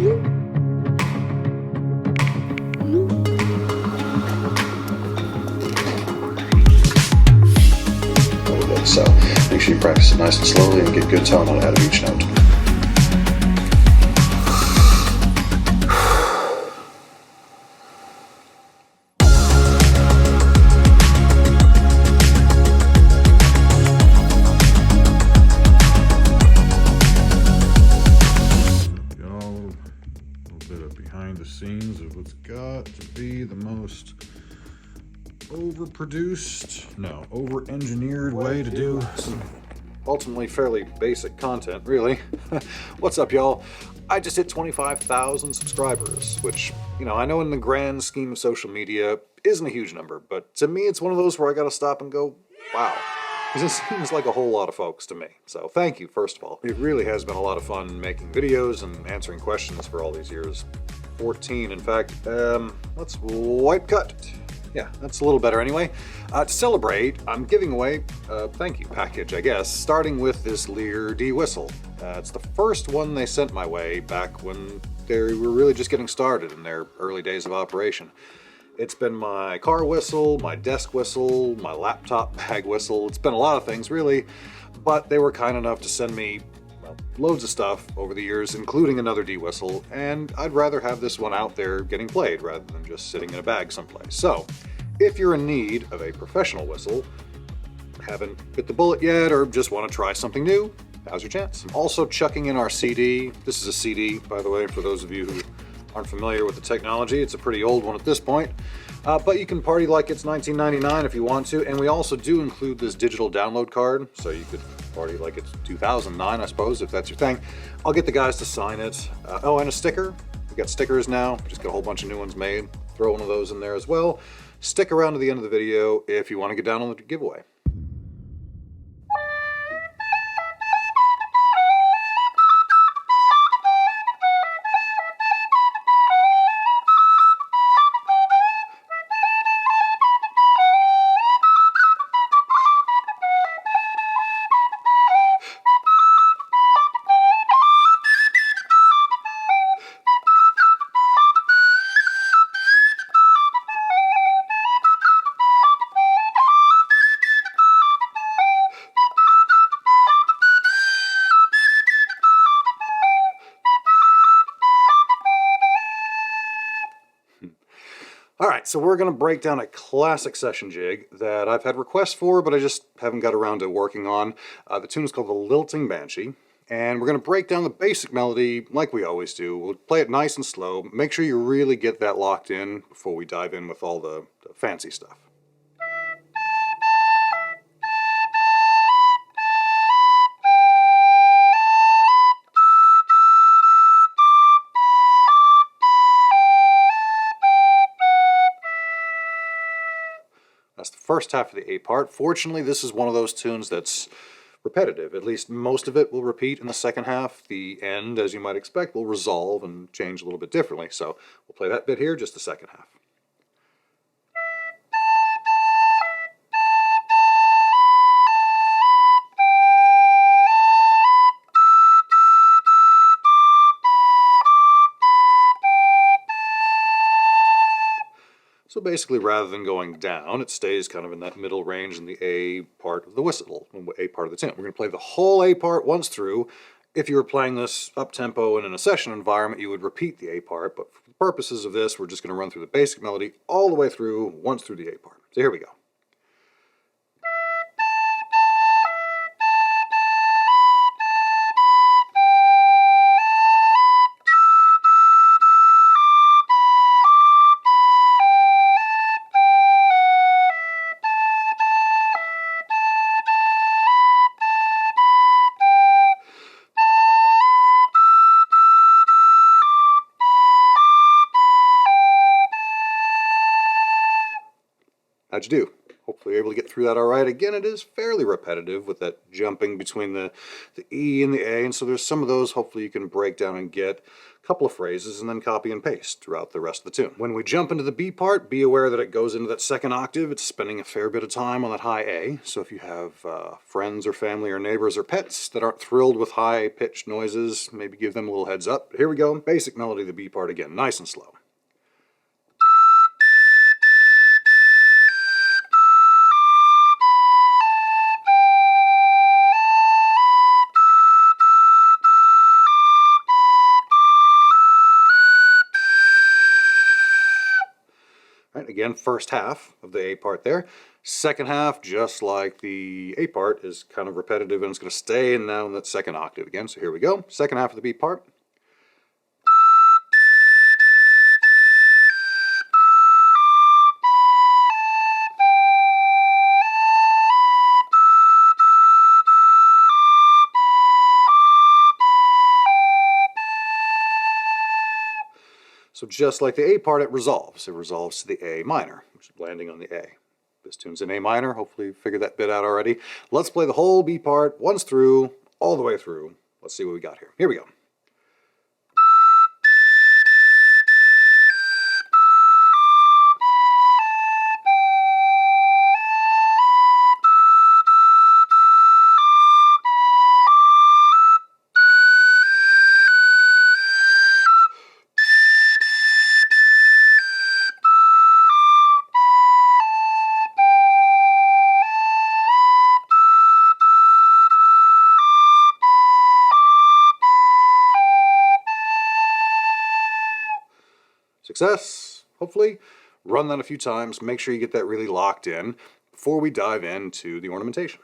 So make sure you practice it nice and slowly and get good tone out of each note. Behind the scenes of what's got to be the most over-engineered way to do some ultimately fairly basic content, really. What's up, y'all? I just hit 25,000 subscribers, which, you know, I know in the grand scheme of social media isn't a huge number, but to me it's one of those where I gotta stop and go, wow. This seems like a whole lot of folks to me. So thank you, first of all. It really has been a lot of fun making videos and answering questions for all these years. 14, in fact. Let's wipe cut. Yeah, that's a little better anyway. To celebrate, I'm giving away a thank you package, I guess, starting with this Lear D whistle. It's the first one they sent my way back when they were really just getting started in their early days of operation. It's been my car whistle, my desk whistle, my laptop bag whistle. It's been a lot of things, really, but they were kind enough to send me, well, loads of stuff over the years, including another D whistle, and I'd rather have this one out there getting played rather than just sitting in a bag someplace. So, if you're in need of a professional whistle, haven't bit the bullet yet, or just want to try something new, now's your chance. I'm also chucking in our CD. This is a CD, by the way, for those of you who aren't familiar with the technology. It's a pretty old one at this point, but you can party like it's 1999 if you want to, and we also do include this digital download card, so you could party like it's 2009, I suppose, if that's your thing. I'll get the guys to sign it. Oh, and a sticker. We got stickers now. We just got a whole bunch of new ones made. Throw one of those in there as well. Stick around to the end of the video if you want to get down on the giveaway. All right, so we're going to break down a classic session jig that I've had requests for, but I just haven't got around to working on. The tune is called the Lilting Banshee, and we're going to break down the basic melody like we always do. We'll play it nice and slow. Make sure you really get that locked in before we dive in with all the fancy stuff. That's the first half of the A part. Fortunately, this is one of those tunes that's repetitive. At least most of it will repeat in the second half. The end, as you might expect, will resolve and change a little bit differently. So we'll play that bit here, just the second half. So basically, rather than going down, it stays kind of in that middle range in the A part of the whistle, A part of the tune. We're going to play the whole A part once through. If you were playing this up-tempo and in a session environment, you would repeat the A part, but for the purposes of this, we're just going to run through the basic melody all the way through, once through the A part. So here we go. How'd you do? Hopefully you're able to get through that all right. Again, it is fairly repetitive with that jumping between the E and the A, and so there's some of those hopefully you can break down and get a couple of phrases and then copy and paste throughout the rest of the tune. When we jump into the B part, be aware that it goes into that second octave. It's spending a fair bit of time on that high A, so if you have friends or family or neighbors or pets that aren't thrilled with high-pitched noises, maybe give them a little heads up. Here we go, basic melody of the B part again, nice and slow. Right, again, first half of the A part there. Second half, just like the A part, is kind of repetitive and it's going to stay in now in that second octave again. So here we go. Second half of the B part. So just like the A part, it resolves. It resolves to the A minor, which is landing on the A. This tune's in A minor. Hopefully you figured that bit out already. Let's play the whole B part once through, all the way through. Let's see what we got here. Here we go. Success, hopefully. Run that a few times, make sure you get that really locked in before we dive into the ornamentation.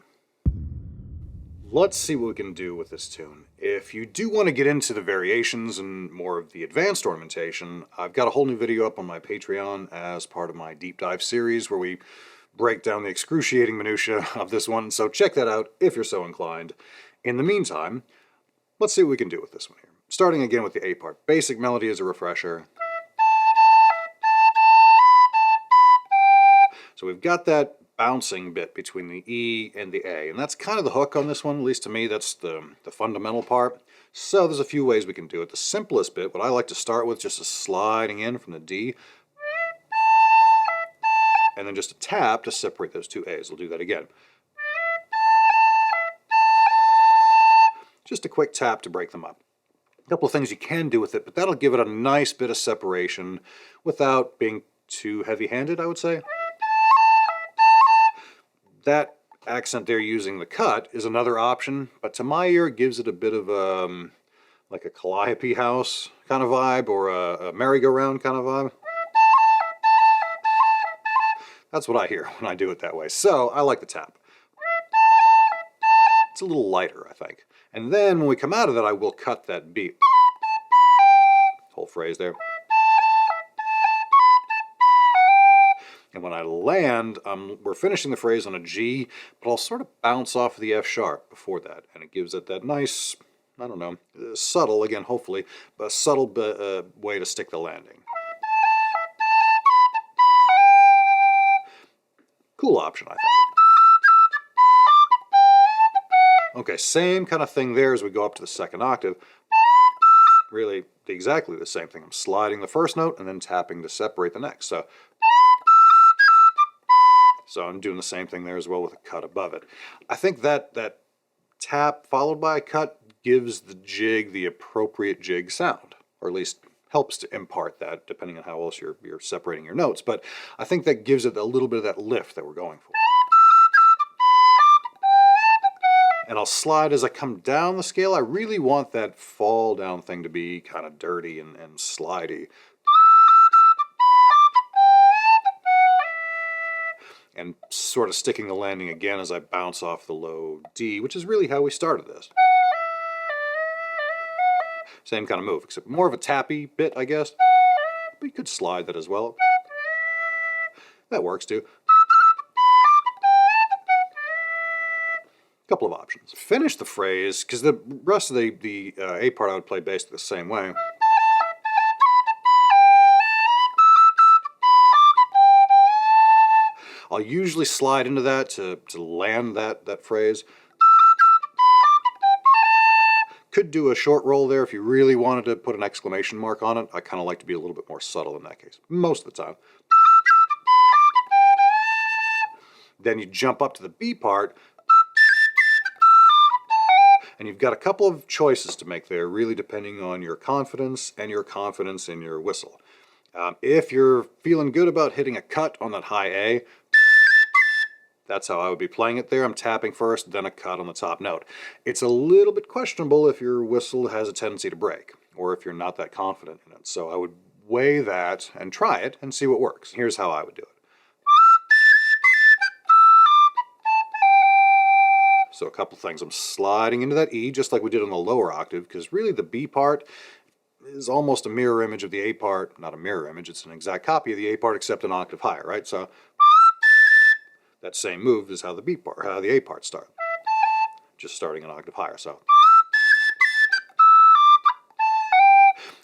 Let's see what we can do with this tune. If you do want to get into the variations and more of the advanced ornamentation, I've got a whole new video up on my Patreon as part of my deep dive series where we break down the excruciating minutiae of this one, so check that out if you're so inclined. In the meantime, let's see what we can do with this one here. Starting again with the A part. Basic melody as a refresher. So we've got that bouncing bit between the E and the A, and that's kind of the hook on this one, at least to me. That's the fundamental part. So there's a few ways we can do it. The simplest bit, what I like to start with, just is sliding in from the D, and then just a tap to separate those two A's. We'll do that again. Just a quick tap to break them up. A couple of things you can do with it, but that'll give it a nice bit of separation without being too heavy-handed, I would say. That accent there using the cut is another option, but to my ear it gives it a bit of like a calliope house kind of vibe, or a merry-go-round kind of vibe. That's what I hear when I do it that way, so I like the tap. It's a little lighter, I think. And then when we come out of that, I will cut that beat. Whole phrase there. And when I land, we're finishing the phrase on a G, but I'll sort of bounce off of the F sharp before that. And it gives it that nice, I don't know, subtle, again, hopefully, but a subtle way to stick the landing. Cool option, I think. Okay, same kind of thing there as we go up to the second octave. Really, exactly the same thing. I'm sliding the first note and then tapping to separate the next. So I'm doing the same thing there as well with a cut above it. I think that tap followed by a cut gives the jig the appropriate jig sound, or at least helps to impart that, depending on how else you're separating your notes. But I think that gives it a little bit of that lift that we're going for. And I'll slide as I come down the scale. I really want that fall down thing to be kind of dirty and slidey. And sort of sticking the landing again as I bounce off the low D, which is really how we started this. Same kind of move, except more of a tappy bit, I guess. But you could slide that as well. That works too. Couple of options. Finish the phrase, because the rest of the A part I would play basically the same way. I'll usually slide into that to land that phrase. Could do a short roll there if you really wanted to put an exclamation mark on it. I kind of like to be a little bit more subtle in that case, most of the time. Then you jump up to the B part, and you've got a couple of choices to make there, really depending on your confidence and your confidence in your whistle. If you're feeling good about hitting a cut on that high A, that's how I would be playing it there. I'm tapping first, then a cut on the top note. It's a little bit questionable if your whistle has a tendency to break, or if you're not that confident in it. So I would weigh that and try it and see what works. Here's how I would do it. So a couple things. I'm sliding into that E just like we did on the lower octave, because really the B part is almost a mirror image of the A part. Not a mirror image, it's an exact copy of the A part except an octave higher, right? So that same move is how the B part, how the A part starts. Just starting an octave higher. So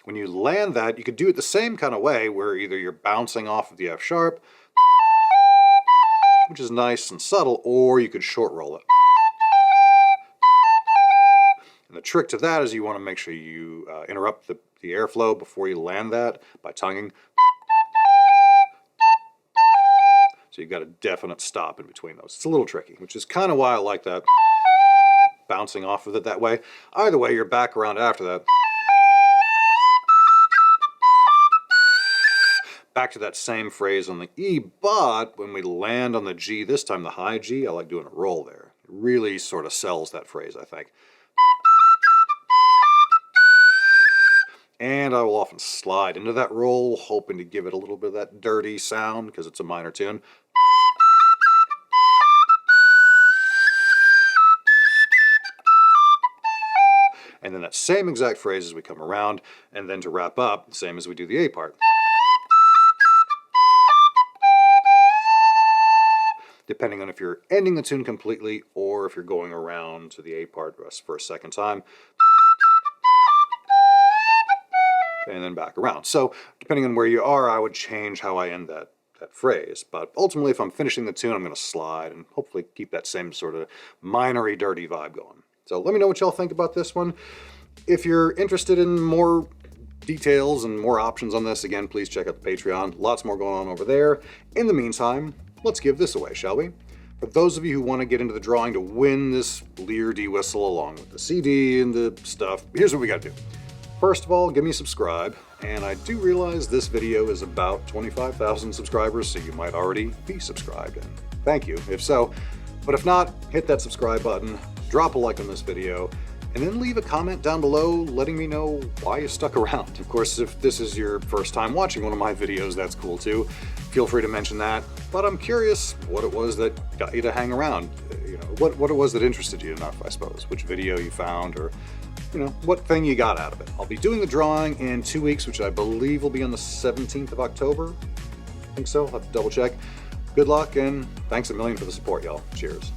when you land that, you could do it the same kind of way, where either you're bouncing off of the F sharp, which is nice and subtle, or you could short roll it. And the trick to that is you want to make sure you interrupt the airflow before you land that by tonguing. So you've got a definite stop in between those. It's a little tricky, which is kind of why I like that, bouncing off of it that way. Either way, you're back around after that. Back to that same phrase on the E, but when we land on the G, this time the high G, I like doing a roll there. It really sort of sells that phrase, I think. And I will often slide into that roll, hoping to give it a little bit of that dirty sound, because it's a minor tune. And then that same exact phrase as we come around, and then to wrap up, same as we do the A part. Depending on if you're ending the tune completely or if you're going around to the A part for a second time. And then back around. So depending on where you are, I would change how I end that phrase. But ultimately, if I'm finishing the tune, I'm going to slide and hopefully keep that same sort of minory dirty vibe going. So let me know what y'all think about this one. If you're interested in more details and more options on this, again, please check out the Patreon. Lots more going on over there. In the meantime, let's give this away, shall we? For those of you who want to get into the drawing to win this Lear D whistle along with the CD and the stuff, here's what we got to do. First of all, give me a subscribe, and I do realize this video is about 25,000 subscribers, so you might already be subscribed, and thank you if so. But if not, hit that subscribe button, drop a like on this video, and then leave a comment down below letting me know why you stuck around. Of course, if this is your first time watching one of my videos, that's cool too. Feel free to mention that, but I'm curious what it was that got you to hang around. You know, what it was that interested you enough, I suppose. Which video you found, or you know, what thing you got out of it. I'll be doing the drawing in 2 weeks, which I believe will be on the 17th of October. I think so, I'll have to double check. Good luck, and thanks a million for the support, y'all. Cheers.